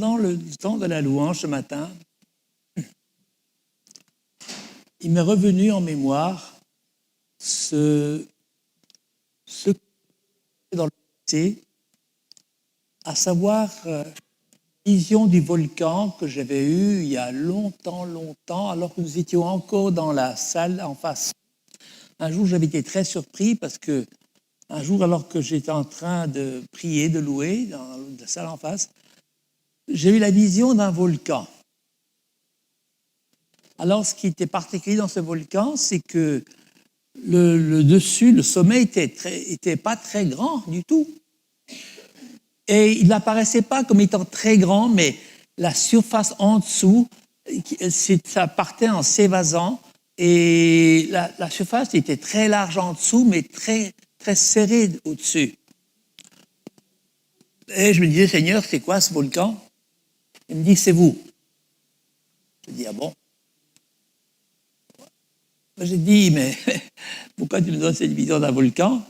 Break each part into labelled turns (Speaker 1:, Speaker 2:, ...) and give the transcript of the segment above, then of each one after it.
Speaker 1: pendant le temps de la louange ce matin, il m'est revenu en mémoire ce dans le passé, à savoir la vision du volcan que j'avais eue il y a longtemps, alors que nous étions encore dans la salle en face. Un jour, j'avais été très surpris parce que un jour, alors que j'étais en train de prier, de louer dans la salle en face, j'ai eu la vision d'un volcan. Alors, ce qui était particulier dans ce volcan, c'est que le dessus, le sommet était pas très grand du tout. Et il n'apparaissait pas comme étant très grand, mais la surface en dessous, ça partait en s'évasant. Et la surface était très large en dessous, mais très, très serrée au-dessus. Et je me disais, Seigneur, c'est quoi ce volcan? Il me dit, c'est vous. Je dis, ah bon? J'ai dit, mais pourquoi tu me donnes cette vision d'un volcan?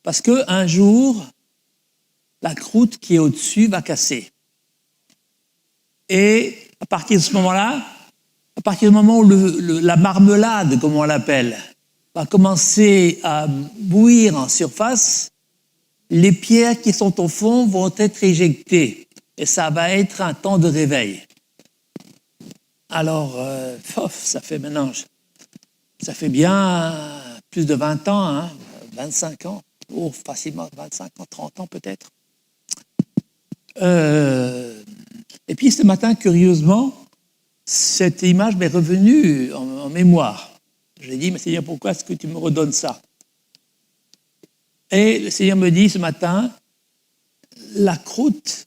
Speaker 1: Parce qu'un jour, la croûte qui est au-dessus va casser. Et à partir de ce moment-là, à partir du moment où la marmelade, comme on l'appelle, va commencer à bouillir en surface, les pierres qui sont au fond vont être éjectées. Et ça va être un temps de réveil. Alors, ça fait maintenant... Ça fait bien plus de 20 ans, hein, 25 ans, facilement 25 ans, 30 ans peut-être. Et puis ce matin, curieusement, cette image m'est revenue en mémoire. J'ai dit, mais Seigneur, pourquoi est-ce que tu me redonnes ça? Et le Seigneur me dit ce matin, la croûte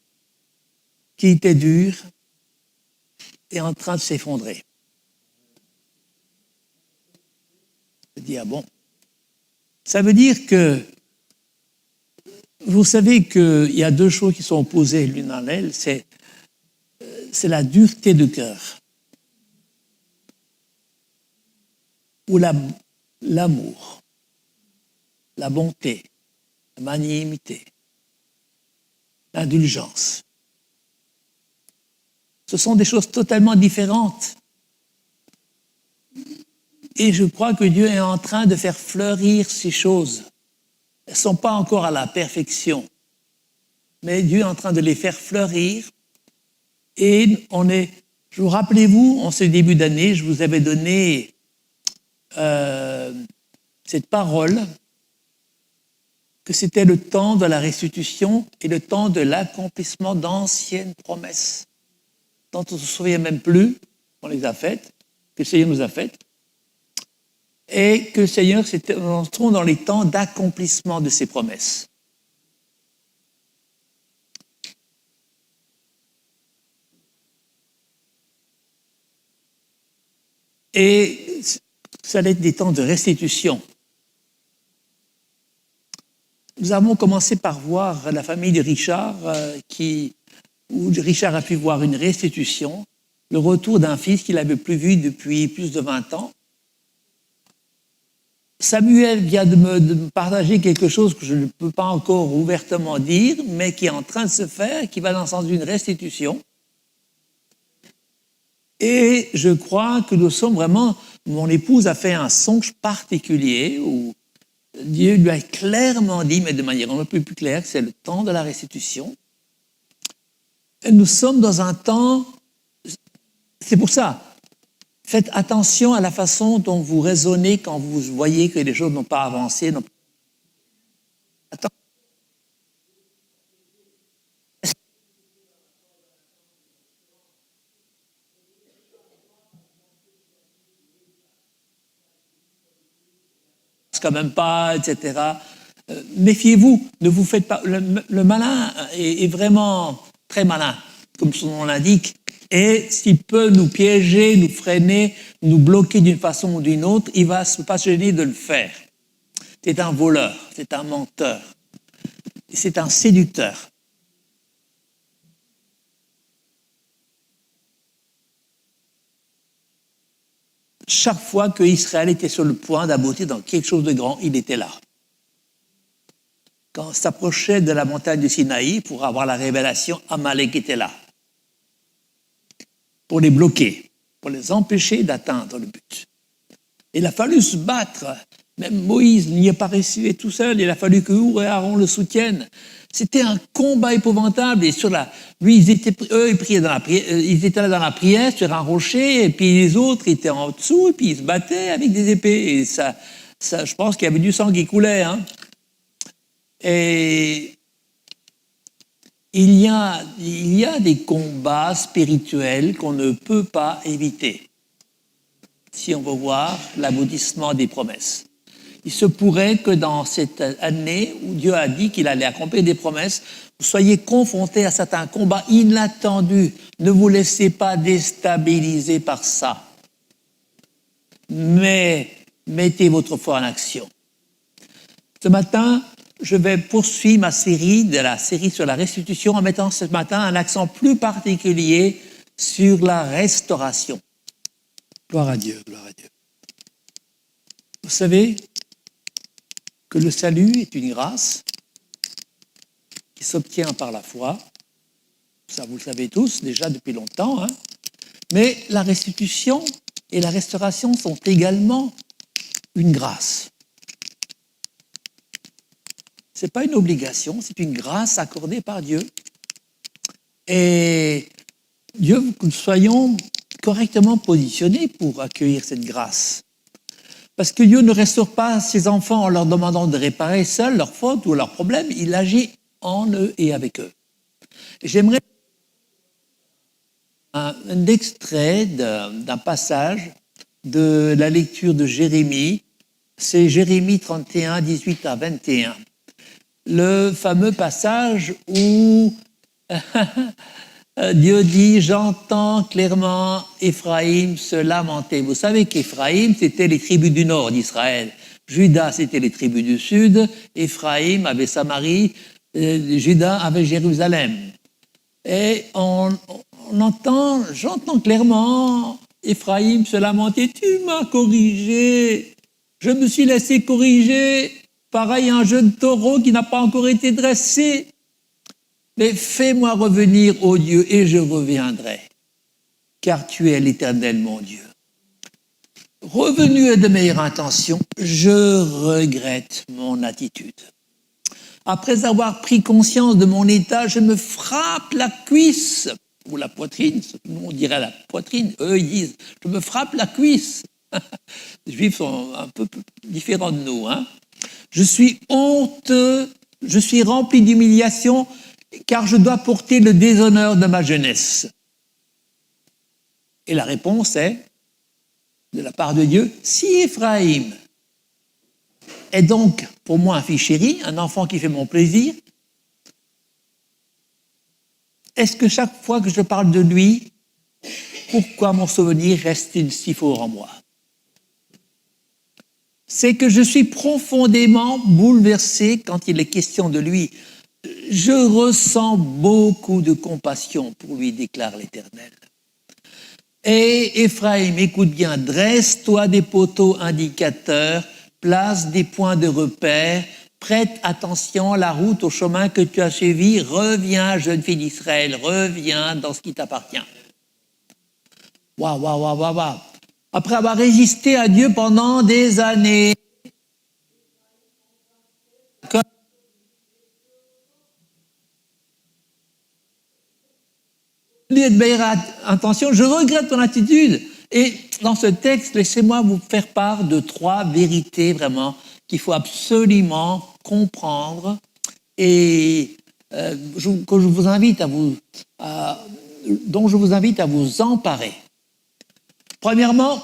Speaker 1: qui était dure est en train de s'effondrer. Je dis, ah bon? Ça veut dire que, vous savez qu'il y a deux choses qui sont opposées l'une à l'autre, c'est la dureté de cœur ou l'amour, la bonté, la magnanimité, l'indulgence. Ce sont des choses totalement différentes. Et je crois que Dieu est en train de faire fleurir ces choses. Elles ne sont pas encore à la perfection, mais Dieu est en train de les faire fleurir. Et vous rappelez-vous, en ce début d'année, je vous avais donné cette parole, que c'était le temps de la restitution et le temps de l'accomplissement d'anciennes promesses, dont on ne se souvient même plus qu'on les a faites, que le Seigneur nous a faites. Et que le Seigneur, nous entrons dans les temps d'accomplissement de ses promesses. Et ça allait être des temps de restitution. Nous avons commencé par voir la famille de Richard, où Richard a pu voir une restitution, le retour d'un fils qu'il n'avait plus vu depuis plus de 20 ans. Samuel vient de me partager quelque chose que je ne peux pas encore ouvertement dire, mais qui est en train de se faire, qui va dans le sens d'une restitution. Et je crois que nous sommes vraiment... Mon épouse a fait un songe particulier où Dieu lui a clairement dit, mais de manière un peu plus claire, que c'est le temps de la restitution. Et nous sommes dans un temps... C'est pour ça... Faites attention à la façon dont vous raisonnez quand vous voyez que les choses n'ont pas avancé. Attends. Quand même pas, etc. Méfiez-vous, ne vous faites pas... Le malin est vraiment très malin, comme son nom l'indique. Et s'il peut nous piéger, nous freiner, nous bloquer d'une façon ou d'une autre, il ne va pas se gêner de le faire. C'est un voleur, c'est un menteur, c'est un séducteur. Chaque fois que Israël était sur le point d'aboutir dans quelque chose de grand, il était là. quand on s'approchait de la montagne du Sinaï pour avoir la révélation, Amalek était là. Pour les bloquer, pour les empêcher d'atteindre le but. Il a fallu se battre. Même Moïse n'y est pas resté tout seul. Il a fallu que Our et Aaron le soutiennent. C'était un combat épouvantable. Et lui, ils étaient là dans la prière sur un rocher, et puis les autres étaient en dessous, et puis ils se battaient avec des épées. Et ça je pense qu'il y avait du sang qui coulait. Hein. Et il y a des combats spirituels qu'on ne peut pas éviter si on veut voir l'aboutissement des promesses. Il se pourrait que dans cette année où Dieu a dit qu'il allait accomplir des promesses, vous soyez confrontés à certains combats inattendus. Ne vous laissez pas déstabiliser par ça. Mais mettez votre foi en action. Ce matin, je vais poursuivre la série sur la restitution en mettant ce matin un accent plus particulier sur la restauration. Gloire à Dieu, gloire à Dieu. Vous savez que le salut est une grâce qui s'obtient par la foi. Ça, vous le savez tous déjà depuis longtemps. Hein. Mais la restitution et la restauration sont également une grâce. Ce n'est pas une obligation, c'est une grâce accordée par Dieu. Et Dieu veut que nous soyons correctement positionnés pour accueillir cette grâce. Parce que Dieu ne restaure pas ses enfants en leur demandant de réparer seuls leurs fautes ou leurs problèmes, il agit en eux et avec eux. J'aimerais un extrait d'un passage de la lecture de Jérémie, c'est Jérémie 31, 18 à 21. Le fameux passage où Dieu dit « J'entends clairement Éphraïm se lamenter ». Vous savez qu'Éphraïm, c'était les tribus du nord d'Israël. Juda, c'était les tribus du sud. Éphraïm avait Samarie. Juda avait Jérusalem. Et j'entends clairement Éphraïm se lamenter. « Tu m'as corrigé. Je me suis laissé corriger. Pareil un jeune taureau qui n'a pas encore été dressé. Mais fais-moi revenir, ô Dieu, et je reviendrai, car tu es l'Éternel, mon Dieu. » Revenu de meilleures intentions, je regrette mon attitude. Après avoir pris conscience de mon état, je me frappe la cuisse, ou la poitrine, nous on dirait la poitrine, eux ils disent, je me frappe la cuisse. Les Juifs sont un peu différents de nous. Hein. Je suis honteux, je suis rempli d'humiliation, car je dois porter le déshonneur de ma jeunesse. Et la réponse est, de la part de Dieu, si Éphraïm est donc pour moi un fils chéri, un enfant qui fait mon plaisir, est-ce que chaque fois que je parle de lui, pourquoi mon souvenir reste-t-il si fort en moi? C'est que je suis profondément bouleversé quand il est question de lui. Je ressens beaucoup de compassion pour lui, déclare l'Éternel. Et Éphraïm, écoute bien, dresse-toi des poteaux indicateurs, place des points de repère, prête attention à la route, au chemin que tu as suivi, reviens, jeune fille d'Israël, reviens dans ce qui t'appartient. Waouh, waouh, waouh, waouh, waouh. Après avoir résisté à Dieu pendant des années, de meilleure intention, je regrette ton attitude. Et dans ce texte, laissez-moi vous faire part de 3 vérités vraiment qu'il faut absolument comprendre et dont je vous invite à vous emparer. Premièrement,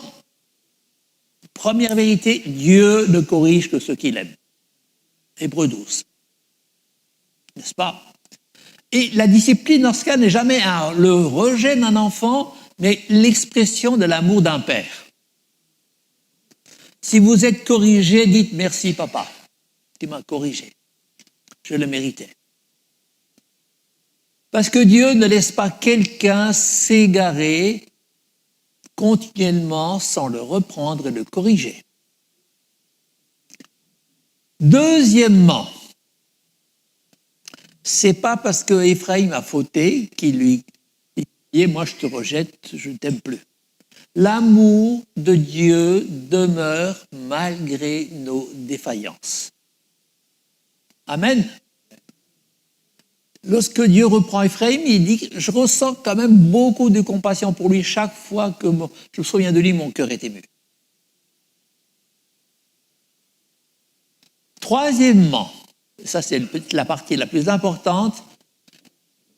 Speaker 1: première vérité, Dieu ne corrige que ceux qu'il aime. Hébreux 12. N'est-ce pas? Et la discipline, dans ce cas, n'est jamais le rejet d'un enfant, mais l'expression de l'amour d'un père. Si vous êtes corrigé, dites merci papa, tu m'as corrigé. Je le méritais. Parce que Dieu ne laisse pas quelqu'un s'égarer continuellement sans le reprendre et le corriger. Deuxièmement, c'est pas parce que Éphraïm a fauté qu'il lui dit « moi je te rejette, je ne t'aime plus ». L'amour de Dieu demeure malgré nos défaillances. Amen. Lorsque Dieu reprend Éphraïm, il dit « je ressens quand même beaucoup de compassion pour lui. Chaque fois que je me souviens de lui, mon cœur est ému. » Troisièmement, ça c'est la partie la plus importante,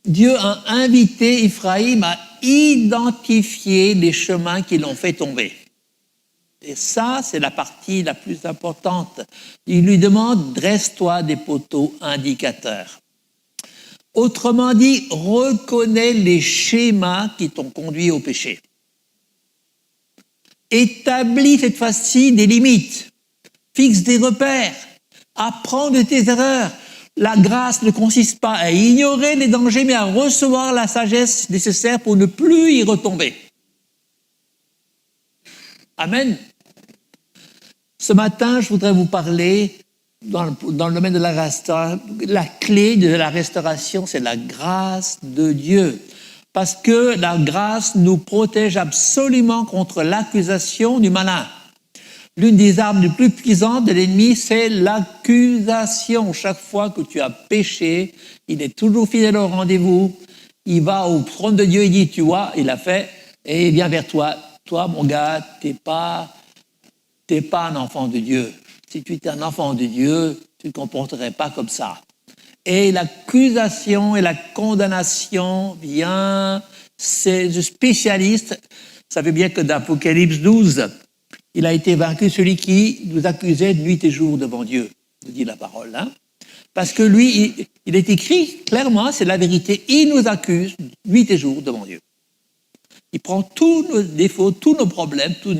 Speaker 1: Dieu a invité Éphraïm à identifier les chemins qui l'ont fait tomber. Et ça, c'est la partie la plus importante. Il lui demande « dresse-toi des poteaux indicateurs ». Autrement dit, reconnais les schémas qui t'ont conduit au péché. Établis cette fois-ci des limites, fixe des repères, apprends de tes erreurs. La grâce ne consiste pas à ignorer les dangers, mais à recevoir la sagesse nécessaire pour ne plus y retomber. Amen. Ce matin, je voudrais vous parler dans le domaine de la restauration. La clé de la restauration, c'est la grâce de Dieu. Parce que la grâce nous protège absolument contre l'accusation du malin. L'une des armes les plus puissantes de l'ennemi, c'est l'accusation. Chaque fois que tu as péché, il est toujours fidèle au rendez-vous. Il va au trône de Dieu et dit, tu vois, il a fait, et il vient vers toi. Toi, mon gars, t'es pas un enfant de Dieu. Si tu étais un enfant de Dieu, tu ne te comporterais pas comme ça. Et l'accusation et la condamnation vient, c'est le spécialiste. Ça veut bien que d'Apocalypse 12, il a été vaincu celui qui nous accusait nuit et jour devant Dieu, nous dit la parole. Hein? Parce que lui, il est écrit clairement, c'est la vérité, il nous accuse nuit et jour devant Dieu. Il prend tous nos défauts, tous nos problèmes, tous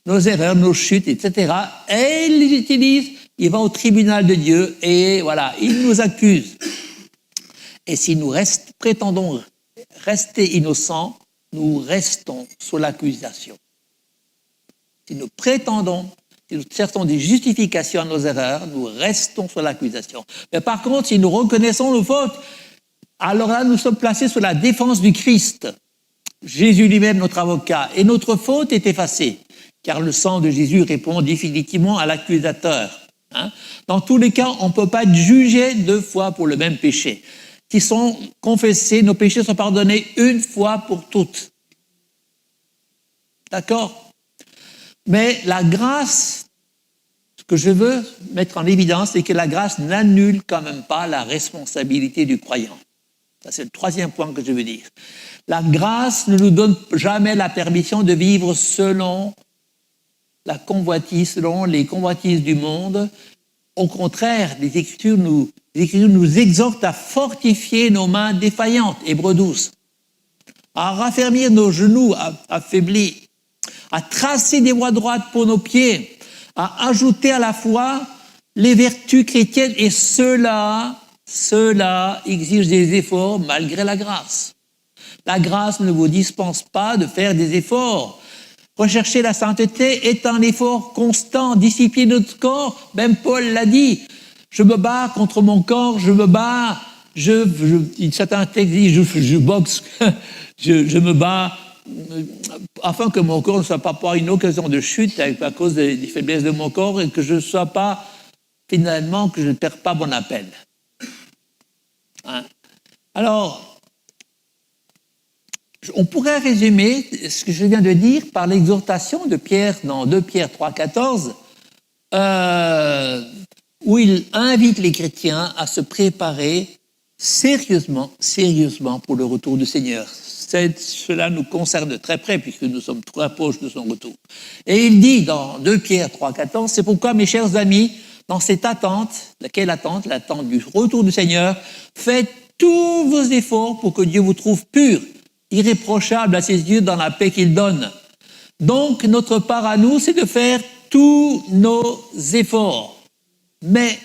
Speaker 1: nos erreurs, nos chutes, etc. Et il les utilise, il va au tribunal de Dieu et voilà, il nous accuse. Et si nous prétendons rester innocents, nous restons sous l'accusation. Si nous prétendons, si nous cherchons des justifications à nos erreurs, nous restons sur l'accusation. Mais par contre, si nous reconnaissons nos fautes, alors là, nous sommes placés sous la défense du Christ. Jésus lui-même, notre avocat, et notre faute est effacée, car le sang de Jésus répond définitivement à l'accusateur. Hein? Dans tous les cas, on ne peut pas être jugé deux fois pour le même péché. Qui sont confessés, nos péchés sont pardonnés une fois pour toutes. D'accord ? Mais la grâce, ce que je veux mettre en évidence, c'est que la grâce n'annule quand même pas la responsabilité du croyant. Ça, c'est le troisième point que je veux dire. La grâce ne nous donne jamais la permission de vivre selon la convoitise, selon les convoitises du monde. Au contraire, les Écritures nous exhortent à fortifier nos mains défaillantes, Hébreux 12, à raffermir nos genoux affaiblis, à tracer des voies droites pour nos pieds, à ajouter à la foi les vertus chrétiennes, et cela exige des efforts malgré la grâce. La grâce ne vous dispense pas de faire des efforts. Rechercher la sainteté est un effort constant, discipliner notre corps. Même Paul l'a dit. Je me bats contre mon corps, je me bats, certains textes disent je boxe, je me bats afin que mon corps ne soit pas une occasion de chute à cause des faiblesses de mon corps et que je ne sois pas, finalement, que je ne perds pas mon appel. Hein? Alors, on pourrait résumer ce que je viens de dire par l'exhortation de Pierre dans 2 Pierre 3,14, où il invite les chrétiens à se préparer sérieusement pour le retour du Seigneur. Cela nous concerne de très près puisque nous sommes très proches de son retour. Et il dit dans 2 Pierre 3,14, c'est pourquoi mes chers amis, dans cette attente, laquelle attente? L'attente du retour du Seigneur, faites tous vos efforts pour que Dieu vous trouve pur, irréprochable à ses yeux dans la paix qu'il donne. Donc, notre part à nous, c'est de faire tous nos efforts. Mais,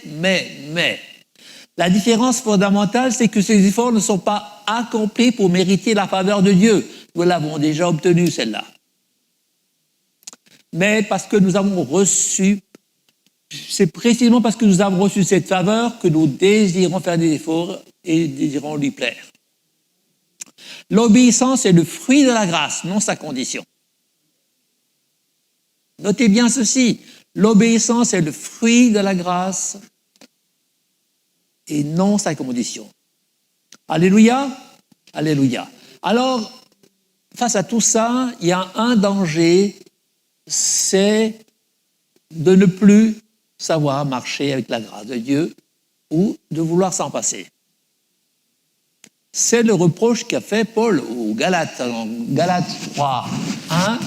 Speaker 1: la différence fondamentale, c'est que ces efforts ne sont pas accomplis pour mériter la faveur de Dieu. Nous l'avons déjà obtenue, celle-là. Mais parce que nous avons reçu, c'est précisément parce que nous avons reçu cette faveur que nous désirons faire des efforts et désirons lui plaire. L'obéissance est le fruit de la grâce, non sa condition. Notez bien ceci, l'obéissance est le fruit de la grâce et non sa condition. Alléluia, alléluia. Alors, face à tout ça, il y a un danger, c'est de ne plus savoir marcher avec la grâce de Dieu ou de vouloir s'en passer. C'est le reproche qu'a fait Paul aux Galates. En Galates 3, 1,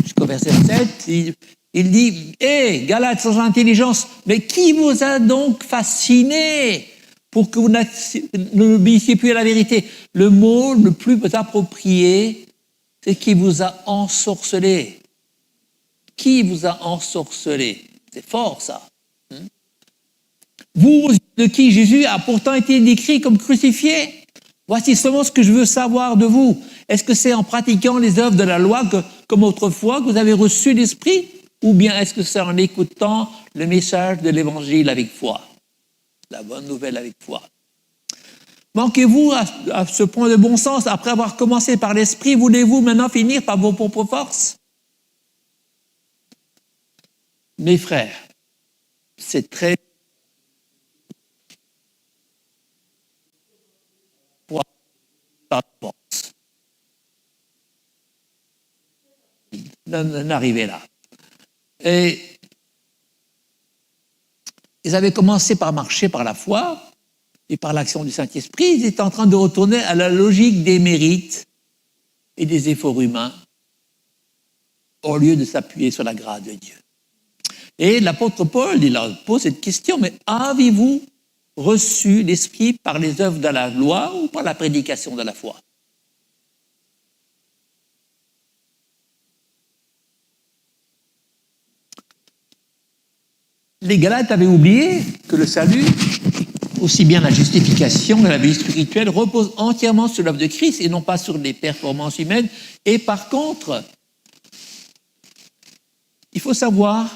Speaker 1: jusqu'au verset 7, il dit « Hé, Galates sans intelligence, mais qui vous a donc fasciné pour que vous n'obéissiez plus à la vérité ?» Le mot le plus approprié, c'est « qui vous a ensorcelé ». Qui vous a ensorcelé? C'est fort, ça. Vous, de qui Jésus a pourtant été décrit comme crucifié. Voici seulement ce que je veux savoir de vous. Est-ce que c'est en pratiquant les œuvres de la loi, comme autrefois, que vous avez reçu l'Esprit? Ou bien est-ce que c'est en écoutant le message de l'Évangile avec foi? La bonne nouvelle avec foi. Manquez-vous à ce point de bon sens? Après avoir commencé par l'Esprit, voulez-vous maintenant finir par vos propres forces? Mes frères, c'est très... d'arriver là. Et ils avaient commencé par marcher par la foi et par l'action du Saint-Esprit. Ils étaient en train de retourner à la logique des mérites et des efforts humains au lieu de s'appuyer sur la grâce de Dieu. Et l'apôtre Paul, il leur pose cette question, mais avez-vous reçu l'Esprit par les œuvres de la loi ou par la prédication de la foi? Les Galates avaient oublié que le salut, aussi bien la justification que la vie spirituelle, repose entièrement sur l'œuvre de Christ et non pas sur les performances humaines. Et par contre, il faut savoir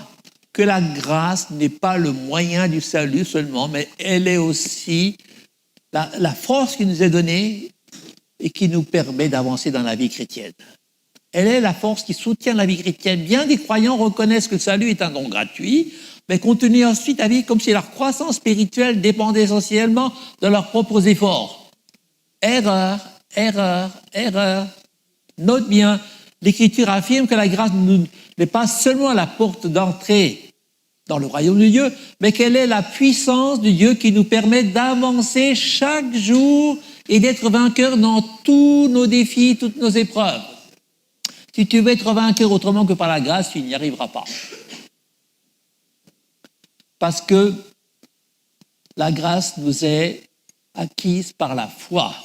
Speaker 1: que la grâce n'est pas le moyen du salut seulement, mais elle est aussi la force qui nous est donnée et qui nous permet d'avancer dans la vie chrétienne. Elle est la force qui soutient la vie chrétienne. Bien des croyants reconnaissent que le salut est un don gratuit, mais continuent ensuite à vivre comme si leur croissance spirituelle dépendait essentiellement de leurs propres efforts. Erreur, erreur, erreur. Note bien, l'Écriture affirme que la grâce n'est pas seulement la porte d'entrée dans le royaume de Dieu, mais qu'elle est la puissance de Dieu qui nous permet d'avancer chaque jour et d'être vainqueurs dans tous nos défis, toutes nos épreuves. Si tu veux être vainqueur autrement que par la grâce, tu n'y arriveras pas. Parce que la grâce nous est acquise par la foi.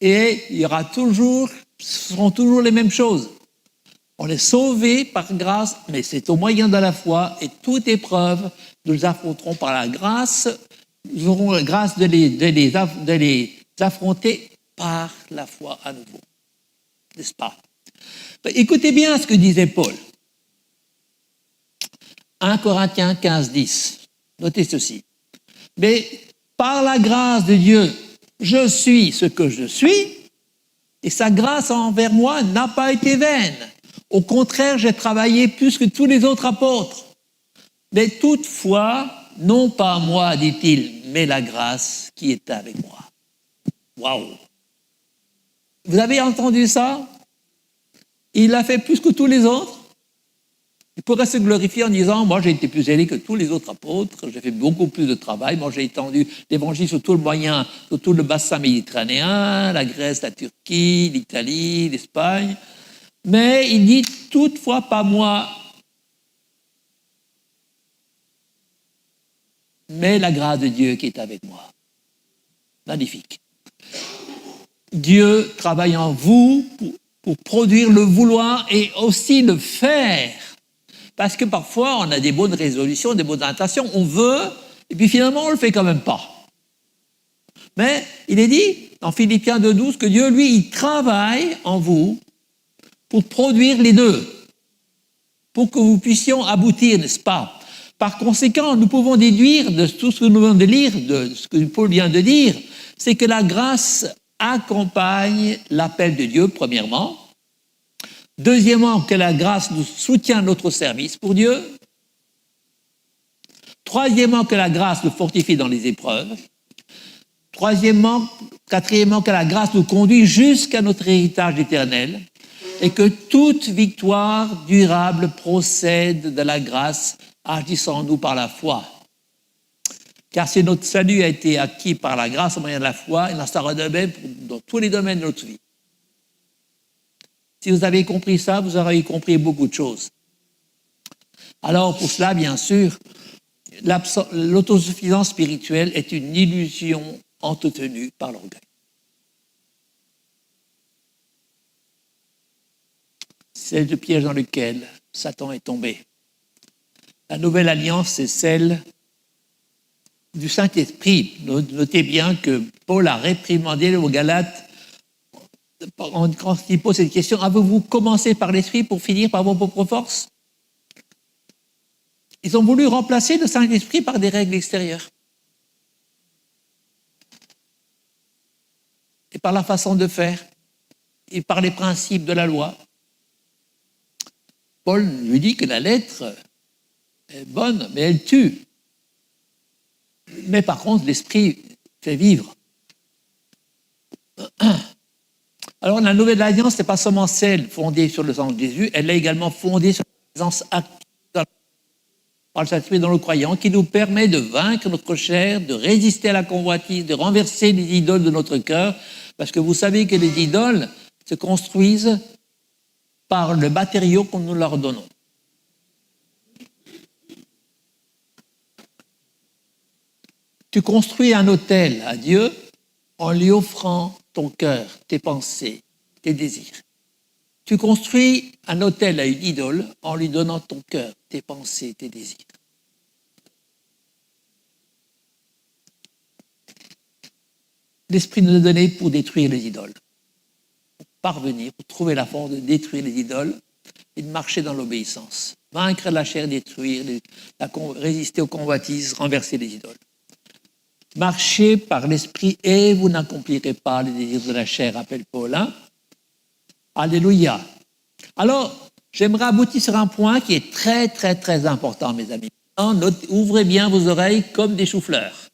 Speaker 1: Et il y aura toujours, ce seront toujours les mêmes choses. On est sauvé par grâce, mais c'est au moyen de la foi, et toute épreuve, nous les affronterons par la grâce. Nous aurons la grâce de les affronter par la foi à nouveau. N'est-ce pas? Écoutez bien ce que disait Paul. 1 Corinthiens 15, 10. Notez ceci. Mais par la grâce de Dieu, je suis ce que je suis, et sa grâce envers moi n'a pas été vaine. Au contraire, j'ai travaillé plus que tous les autres apôtres. Mais toutefois, non pas moi, dit-il, mais la grâce qui est avec moi. Waouh! Vous avez entendu ça? Il a fait plus que tous les autres. Il pourrait se glorifier en disant « Moi, j'ai été plus zélé que tous les autres apôtres, j'ai fait beaucoup plus de travail, moi, j'ai étendu l'évangile sur tout le moyen, sur tout le bassin méditerranéen, la Grèce, la Turquie, l'Italie, l'Espagne. » Mais il dit « Toutefois, pas moi, mais la grâce de Dieu qui est avec moi. » Magnifique. Dieu travaille en vous pour produire le vouloir et aussi le faire. Parce que parfois, on a des bonnes résolutions, des bonnes intentions, on veut, et puis finalement, on ne le fait quand même pas. Mais il est dit, dans Philippiens 2,12, que Dieu, lui, il travaille en vous pour produire les deux, pour que vous puissiez aboutir, n'est-ce pas? Par conséquent, nous pouvons déduire de tout ce que nous venons de lire, de ce que Paul vient de dire, c'est que la grâce accompagne l'appel de Dieu, premièrement. Deuxièmement, que la grâce nous soutient notre service pour Dieu. Troisièmement, que la grâce nous fortifie dans les épreuves. Quatrièmement, que la grâce nous conduit jusqu'à notre héritage éternel et que toute victoire durable procède de la grâce agissant en nous par la foi. Car si notre salut a été acquis par la grâce au moyen de la foi, il en sera de même dans tous les domaines de notre vie. Si vous avez compris ça, vous aurez compris beaucoup de choses. Alors, pour cela, bien sûr, l'autosuffisance spirituelle est une illusion entretenue par l'orgueil. C'est le piège dans lequel Satan est tombé. La nouvelle alliance, c'est celle du Saint-Esprit. Notez bien que Paul a réprimandé aux Galates quand il pose cette question, avez-vous commencé par l'Esprit pour finir par vos propres forces? Ils ont voulu remplacer le Saint-Esprit par des règles extérieures. Et par la façon de faire, et par les principes de la loi. Paul lui dit que la lettre est bonne, mais elle tue. Mais par contre, l'Esprit fait vivre. Alors, la nouvelle alliance, ce n'est pas seulement celle fondée sur le sang de Jésus, elle est également fondée sur la présence active par le Saint-Esprit dans le croyant, qui nous permet de vaincre notre chair, de résister à la convoitise, de renverser les idoles de notre cœur, parce que vous savez que les idoles se construisent par le matériau que nous leur donnons. Tu construis un autel à Dieu en lui offrant ton cœur, tes pensées, tes désirs. Tu construis un autel à une idole en lui donnant ton cœur, tes pensées, tes désirs. L'Esprit nous est donné pour détruire les idoles, pour parvenir, pour trouver la force de détruire les idoles et de marcher dans l'obéissance. Vaincre la chair, détruire, résister aux convoitises, renverser les idoles. Marchez par l'Esprit et vous n'accomplirez pas les désirs de la chair, appelle Paul. Hein? Alléluia. Alors, j'aimerais aboutir sur un point qui est très, très, très important, mes amis. Ouvrez bien vos oreilles comme des choux-fleurs.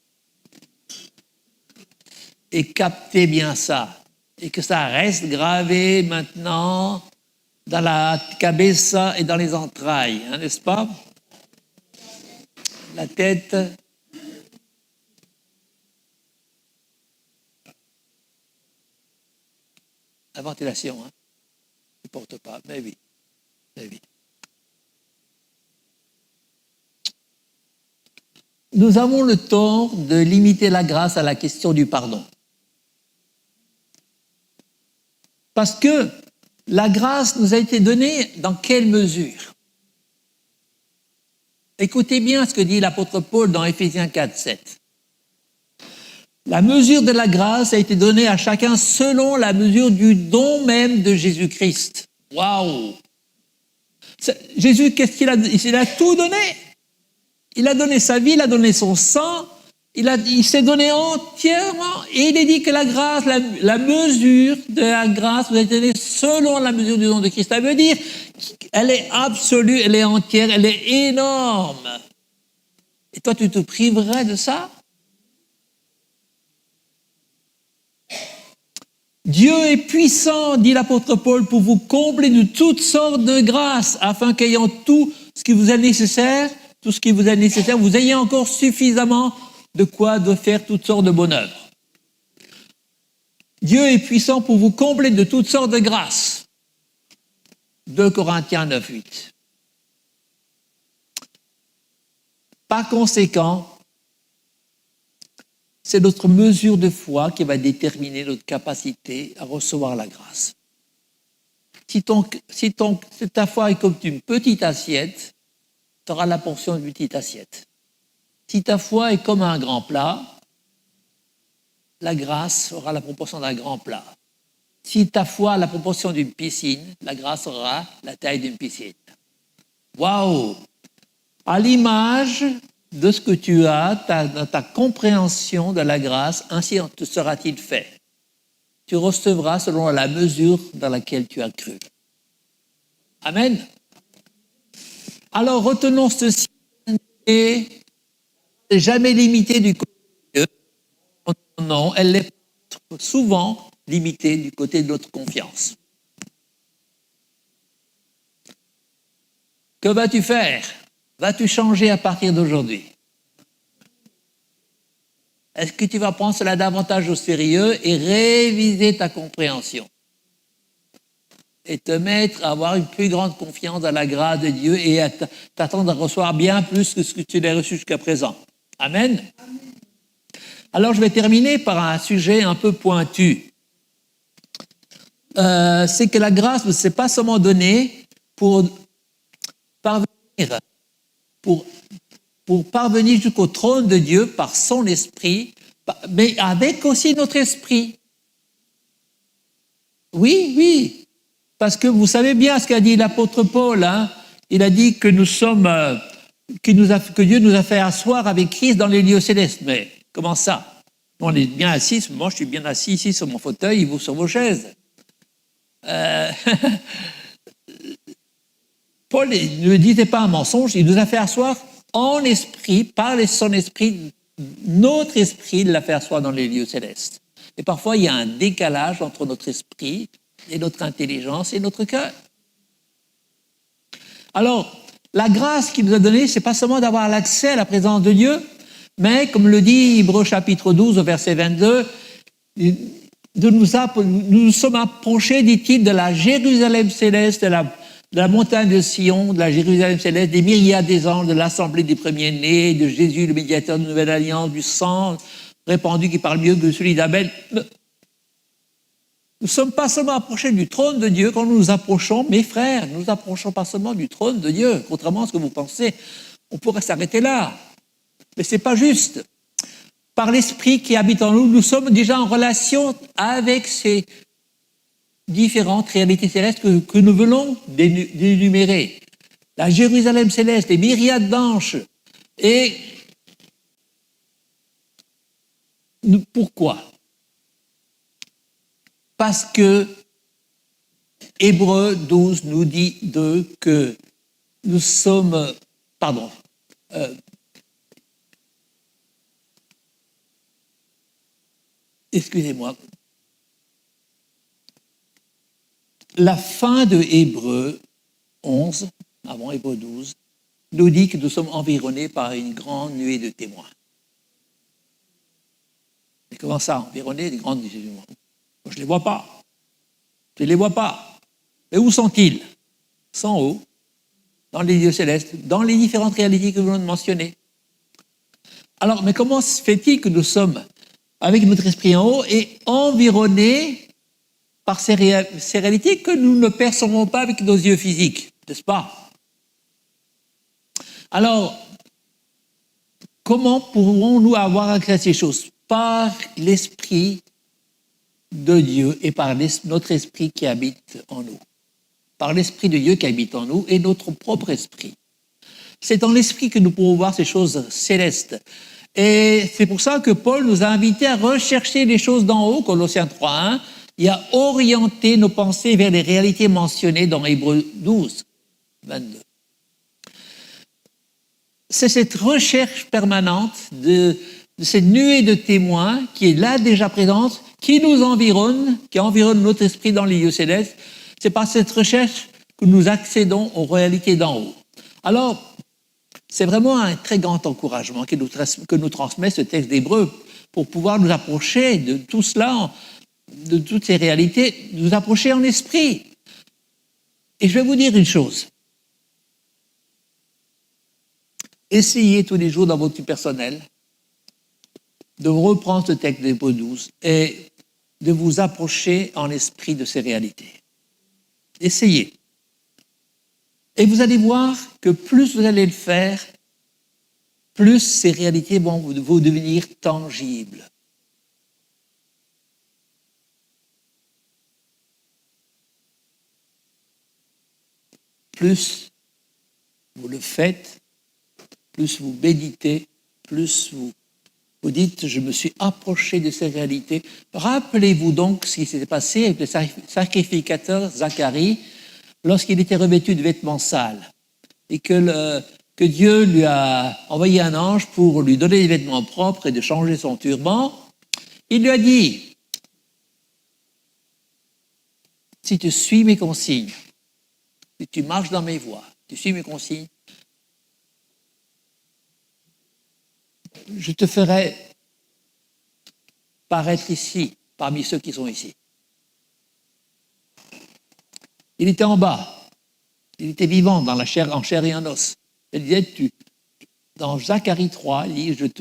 Speaker 1: Et captez bien ça. Et que ça reste gravé maintenant dans la cabeza et dans les entrailles, hein, n'est-ce pas? La tête. La ventilation, hein? Ne porte pas, mais oui. Mais oui. Nous avons le tort de limiter la grâce à la question du pardon. Parce que la grâce nous a été donnée dans quelle mesure? Écoutez bien ce que dit l'apôtre Paul dans Éphésiens 4, 7. La mesure de la grâce a été donnée à chacun selon la mesure du don même de Jésus-Christ. Waouh! Jésus, qu'est-ce qu'il a? Il a tout donné. Il a donné sa vie, il a donné son sang, il s'est donné entièrement. Et il est dit que la grâce, la mesure de la grâce vous a été donnée selon la mesure du don de Christ. Ça veut dire qu'elle est absolue, elle est entière, elle est énorme. Et toi, tu te priverais de ça? Dieu est puissant, dit l'apôtre Paul, pour vous combler de toutes sortes de grâces, afin qu'ayant tout ce qui vous est nécessaire, vous ayez encore suffisamment de quoi de faire toutes sortes de bonnes œuvres. Dieu est puissant pour vous combler de toutes sortes de grâces. 2 Corinthiens 9, 8. Par conséquent, c'est notre mesure de foi qui va déterminer notre capacité à recevoir la grâce. Si ta foi est comme une petite assiette, tu auras la portion d'une petite assiette. Si ta foi est comme un grand plat, la grâce aura la proportion d'un grand plat. Si ta foi a la proportion d'une piscine, la grâce aura la taille d'une piscine. Waouh! à l'image de ce que tu as, ta compréhension de la grâce, ainsi te sera-t-il fait. Tu recevras selon la mesure dans laquelle tu as cru. Amen. Alors retenons ceci, et n'est jamais limitée du côté de Dieu. Non, elle est souvent limitée du côté de notre confiance. Que vas-tu faire? Vas-tu changer à partir d'aujourd'hui? Est-ce que tu vas prendre cela davantage au sérieux et réviser ta compréhension? Et te mettre à avoir une plus grande confiance dans la grâce de Dieu et à t'attendre à recevoir bien plus que ce que tu l'as reçu jusqu'à présent. Amen. Alors, je vais terminer par un sujet un peu pointu. C'est que la grâce ne s'est pas seulement donnée pour parvenir jusqu'au trône de Dieu par son esprit, mais avec aussi notre esprit. Oui, oui, parce que vous savez bien ce qu'a dit l'apôtre Paul, hein? Il a dit que nous sommes, que Dieu nous a fait asseoir avec Christ dans les lieux célestes. Mais comment ça? On est bien assis, moi je suis bien assis ici sur mon fauteuil, vous sur vos chaises. Paul ne disait pas un mensonge, il nous a fait asseoir en esprit, par son esprit, notre esprit l'a fait asseoir dans les lieux célestes. Et parfois, il y a un décalage entre notre esprit et notre intelligence et notre cœur. Alors, la grâce qu'il nous a donnée, c'est pas seulement d'avoir l'accès à la présence de Dieu, mais, comme le dit Hébreux chapitre 12, au verset 22, nous sommes approchés, dit-il, de la Jérusalem céleste, de la montagne de Sion, de la Jérusalem céleste, des myriades des anges, de l'assemblée des premiers-nés, de Jésus, le médiateur de la nouvelle alliance, du sang répandu qui parle mieux que celui d'Abel. Nous ne sommes pas seulement approchés du trône de Dieu quand nous nous approchons, mes frères, nous nous approchons pas seulement du trône de Dieu, contrairement à ce que vous pensez. On pourrait s'arrêter là. Mais ce n'est pas juste. Par l'Esprit qui habite en nous, nous sommes déjà en relation avec ces différentes réalités célestes que nous venons d'énumérer. La Jérusalem céleste, les myriades d'anges. Et pourquoi? Parce que Hébreux 12 nous dit que nous sommes... Pardon. Excusez-moi. La fin de Hébreux 11, avant Hébreux 12, nous dit que nous sommes environnés par une grande nuée de témoins. Et comment ça, environnés des grandes nuées de témoins? Je ne les vois pas. Je ne les vois pas. Mais où sont-ils? Ils sont en haut, dans les lieux célestes, dans les différentes réalités que nous venons de mentionner. Alors, mais comment se fait-il que nous sommes avec notre esprit en haut et environnés par ces réalités que nous ne percevons pas avec nos yeux physiques, n'est-ce pas? Alors, comment pourrons-nous avoir accès à ces choses? Par l'Esprit de Dieu et par notre esprit qui habite en nous. Par l'Esprit de Dieu qui habite en nous et notre propre esprit. C'est dans l'Esprit que nous pouvons voir ces choses célestes. Et c'est pour ça que Paul nous a invités à rechercher les choses d'en haut, Colossiens 3.1, et à orienter nos pensées vers les réalités mentionnées dans Hébreux 12, 22. C'est cette recherche permanente de cette nuée de témoins qui est là déjà présente, qui nous environne, qui environne notre esprit dans les lieux célestes. C'est par cette recherche que nous accédons aux réalités d'en haut. Alors, c'est vraiment un très grand encouragement que nous transmet ce texte d'Hébreux pour pouvoir nous approcher de tout cela, de toutes ces réalités, nous approcher en esprit. Et je vais vous dire une chose. Essayez tous les jours dans votre vie personnelle de reprendre ce texte d'Hébreux 12 et de vous approcher en esprit de ces réalités. Essayez. Et vous allez voir que plus vous allez le faire, plus ces réalités vont vous devenir tangibles. Plus vous le faites, plus vous méditez, plus vous dites « je me suis approché de ces réalités ». Rappelez-vous donc ce qui s'était passé avec le sacrificateur Zacharie lorsqu'il était revêtu de vêtements sales et que Dieu lui a envoyé un ange pour lui donner des vêtements propres et de changer son turban. Il lui a dit « si tu suis mes consignes, si tu marches dans mes voies, tu suis mes consignes, je te ferai paraître ici, parmi ceux qui sont ici. » Il était en bas, il était vivant dans la chair, en chair et en os. Il disait, dans Zacharie 3, il dit,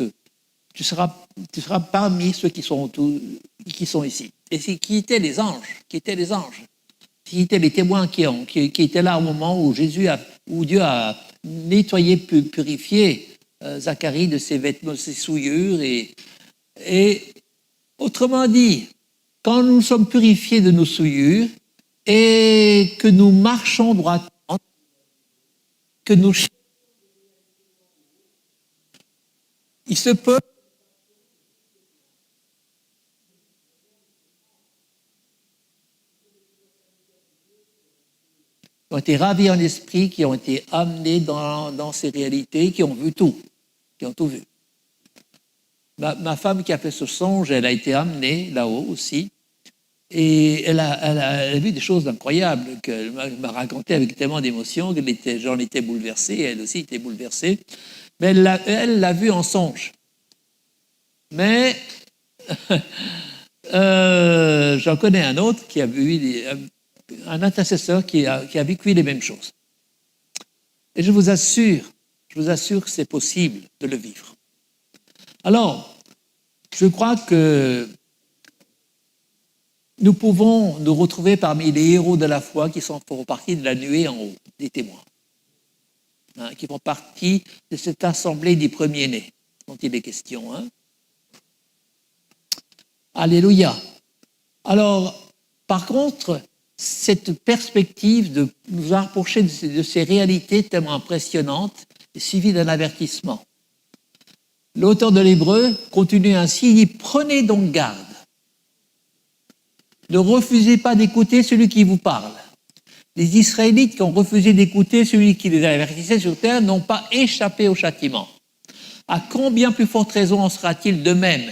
Speaker 1: tu seras parmi ceux qui sont ici. Et c'est qui étaient les anges, qui étaient les témoins qui étaient là au moment où Dieu a nettoyé, purifié Zacharie de ses vêtements, de ses souillures. Et autrement dit, quand nous sommes purifiés de nos souillures et que nous marchons droitement, que nous il se peut qui ont été ravis en esprit, qui ont été amenés dans ces réalités, qui ont vu tout, qui ont tout vu. Ma femme qui a fait ce songe, elle a été amenée là-haut aussi, et elle a vu des choses incroyables qu'elle m'a racontées avec tellement d'émotion que j'en étais bouleversé, elle aussi était bouleversée. Mais elle l'a vu en songe. Mais j'en connais un autre qui a vu un intercesseur qui a vécu les mêmes choses. Et je vous assure que c'est possible de le vivre. Alors, je crois que nous pouvons nous retrouver parmi les héros de la foi qui font partie de la nuée en haut, des témoins, qui font partie de cette assemblée des premiers-nés dont il est question. Alléluia. Alors, par contre, cette perspective de nous rapprocher de ces réalités tellement impressionnantes est suivie d'un avertissement. L'auteur de l'Hébreu continue ainsi, il dit « Prenez donc garde. Ne refusez pas d'écouter celui qui vous parle. Les Israélites qui ont refusé d'écouter celui qui les avertissait sur terre n'ont pas échappé au châtiment. À combien plus forte raison en sera-t-il de même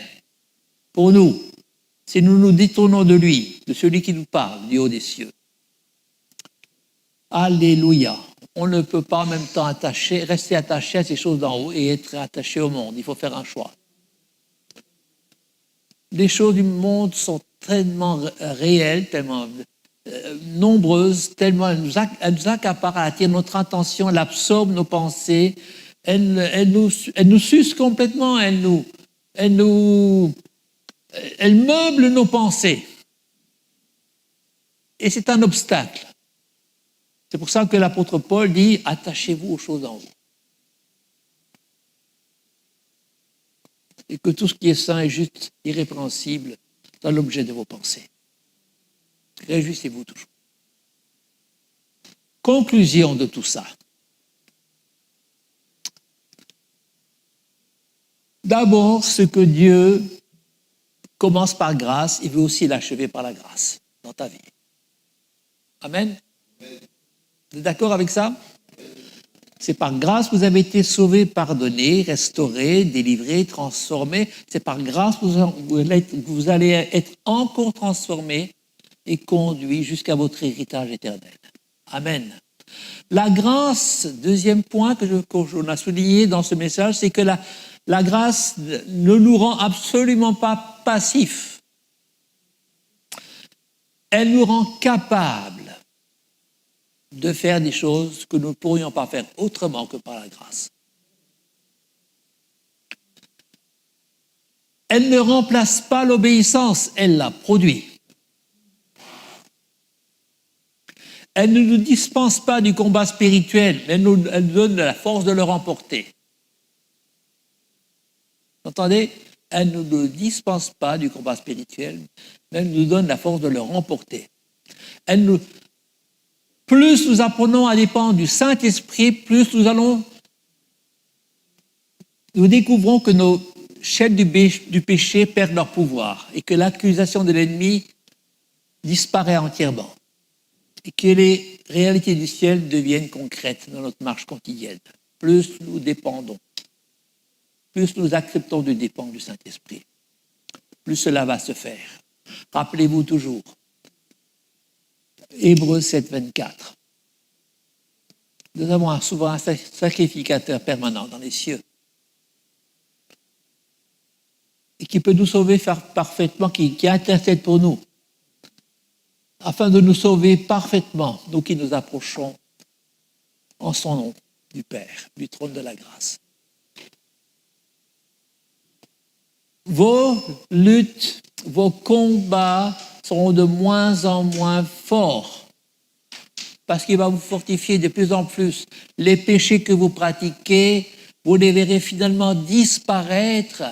Speaker 1: pour nous, si nous nous détournons de lui, de celui qui nous parle, du haut des cieux. » Alléluia. On ne peut pas en même temps rester attaché à ces choses d'en haut et être attaché au monde. Il faut faire un choix. Les choses du monde sont tellement réelles, tellement nombreuses, tellement elles nous accaparent, elles attirent notre attention, elles absorbent nos pensées, elles nous sucent complètement, elles meublent nos pensées. Et c'est un obstacle. C'est pour ça que l'apôtre Paul dit « Attachez-vous aux choses en haut. » Et que tout ce qui est saint et juste, irrépréhensible, soit l'objet de vos pensées. Réjouissez-vous toujours. Conclusion de tout ça. D'abord, ce que Dieu commence par grâce, il veut aussi l'achever par la grâce dans ta vie. Amen. Vous êtes d'accord avec ça? C'est par grâce que vous avez été sauvés, pardonnés, restaurés, délivrés, transformés. C'est par grâce que vous allez être encore transformés et conduits jusqu'à votre héritage éternel. Amen. La grâce, deuxième point qu'on a souligné dans ce message, c'est que la grâce ne nous rend absolument pas passifs. Elle nous rend capables de faire des choses que nous ne pourrions pas faire autrement que par la grâce. Elle ne remplace pas l'obéissance, elle la produit. Elle ne nous dispense pas du combat spirituel, mais elle nous donne la force de le remporter. Vous entendez? Elle ne nous dispense pas du combat spirituel, mais elle nous donne la force de le remporter. Plus nous apprenons à dépendre du Saint-Esprit, plus nous allons nous découvrons que nos chaînes du péché perdent leur pouvoir et que l'accusation de l'ennemi disparaît entièrement et que les réalités du ciel deviennent concrètes dans notre marche quotidienne. Plus nous dépendons, plus nous acceptons de dépendre du Saint-Esprit, plus cela va se faire. Rappelez-vous toujours, Hébreux 7, 24. Nous avons un souverain sacrificateur permanent dans les cieux et qui peut nous sauver parfaitement, qui intercède pour nous, afin de nous sauver parfaitement, nous qui nous approchons en son nom du Père, du trône de la grâce. Vos luttes, vos combats seront de moins en moins forts parce qu'il va vous fortifier de plus en plus. Les péchés que vous pratiquez, vous les verrez finalement disparaître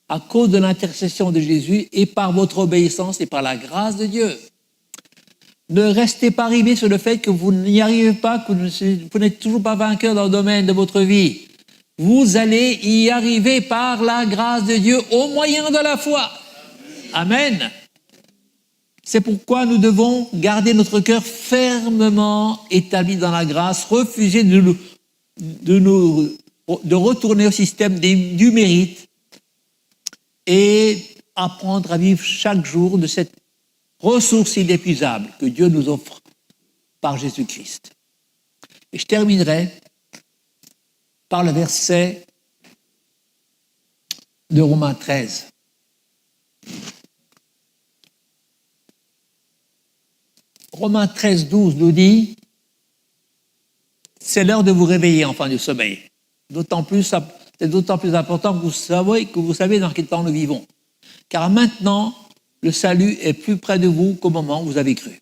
Speaker 1: à cause de l'intercession de Jésus et par votre obéissance et par la grâce de Dieu. Ne restez pas rivés sur le fait que vous n'y arrivez pas, que vous n'êtes toujours pas vainqueur dans le domaine de votre vie. Vous allez y arriver par la grâce de Dieu au moyen de la foi. Amen. C'est pourquoi nous devons garder notre cœur fermement établi dans la grâce, refuser de retourner au système du mérite et apprendre à vivre chaque jour de cette ressource inépuisable que Dieu nous offre par Jésus-Christ. Et je terminerai par le verset de Romains 13. Romains 13, 12 nous dit « C'est l'heure de vous réveiller, enfants du sommeil. C'est d'autant plus important que vous savez dans quel temps nous vivons. Car maintenant, le salut est plus près de vous qu'au moment où vous avez cru. »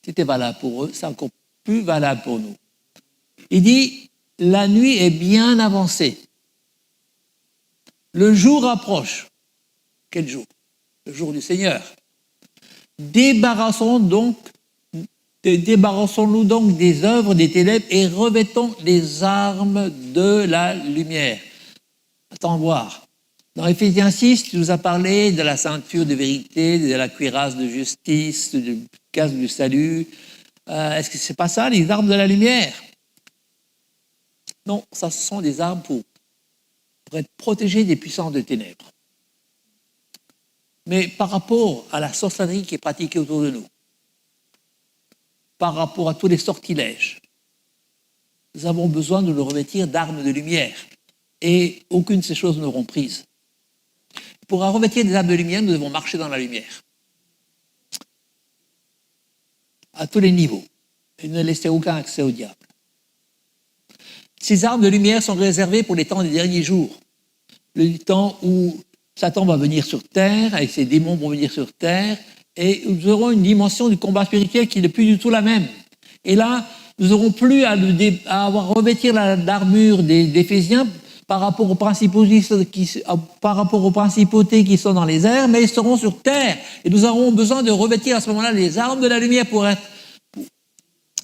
Speaker 1: C'était valable pour eux, c'est encore plus valable pour nous. Il dit « La nuit est bien avancée. Le jour approche. » Quel jour? Le jour du Seigneur. Débarrassons-nous donc des œuvres des ténèbres et revêtons les armes de la lumière. Attends voir. Dans Éphésiens 6, tu nous as parlé de la ceinture de vérité, de la cuirasse de justice, du casque du salut. Est-ce que c'est pas ça, les armes de la lumière? Non, ça ce sont des armes pour être protégés des puissances de ténèbres. Mais par rapport à la sorcellerie qui est pratiquée autour de nous, par rapport à tous les sortilèges, nous avons besoin de nous revêtir d'armes de lumière. Et aucune de ces choses ne n'auront prise. Pour revêtir des armes de lumière, nous devons marcher dans la lumière. À tous les niveaux. Et ne laisser aucun accès au diable. Ces armes de lumière sont réservées pour les temps des derniers jours. Le temps où Satan va venir sur terre, avec ses démons vont venir sur terre, et nous aurons une dimension du combat spirituel qui n'est plus du tout la même. Et là, nous n'aurons plus à avoir revêtir l'armure d'Éphésiens par rapport aux principautés qui sont dans les airs, mais ils seront sur terre. Et nous aurons besoin de revêtir à ce moment-là les armes de la lumière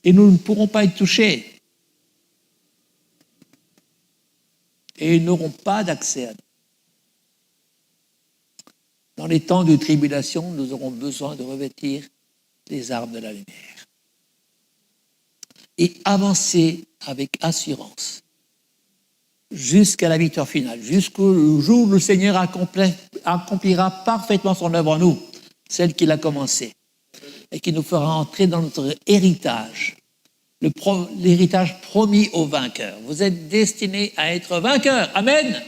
Speaker 1: et nous ne pourrons pas être touchés. Et ils n'auront pas d'accès à nous. Dans les temps de tribulation, nous aurons besoin de revêtir les armes de la lumière. Et avancer avec assurance jusqu'à la victoire finale, jusqu'au jour où le Seigneur accomplira parfaitement son œuvre en nous, celle qu'il a commencée, et qui nous fera entrer dans notre héritage, l'héritage promis aux vainqueurs. Vous êtes destinés à être vainqueurs. Amen.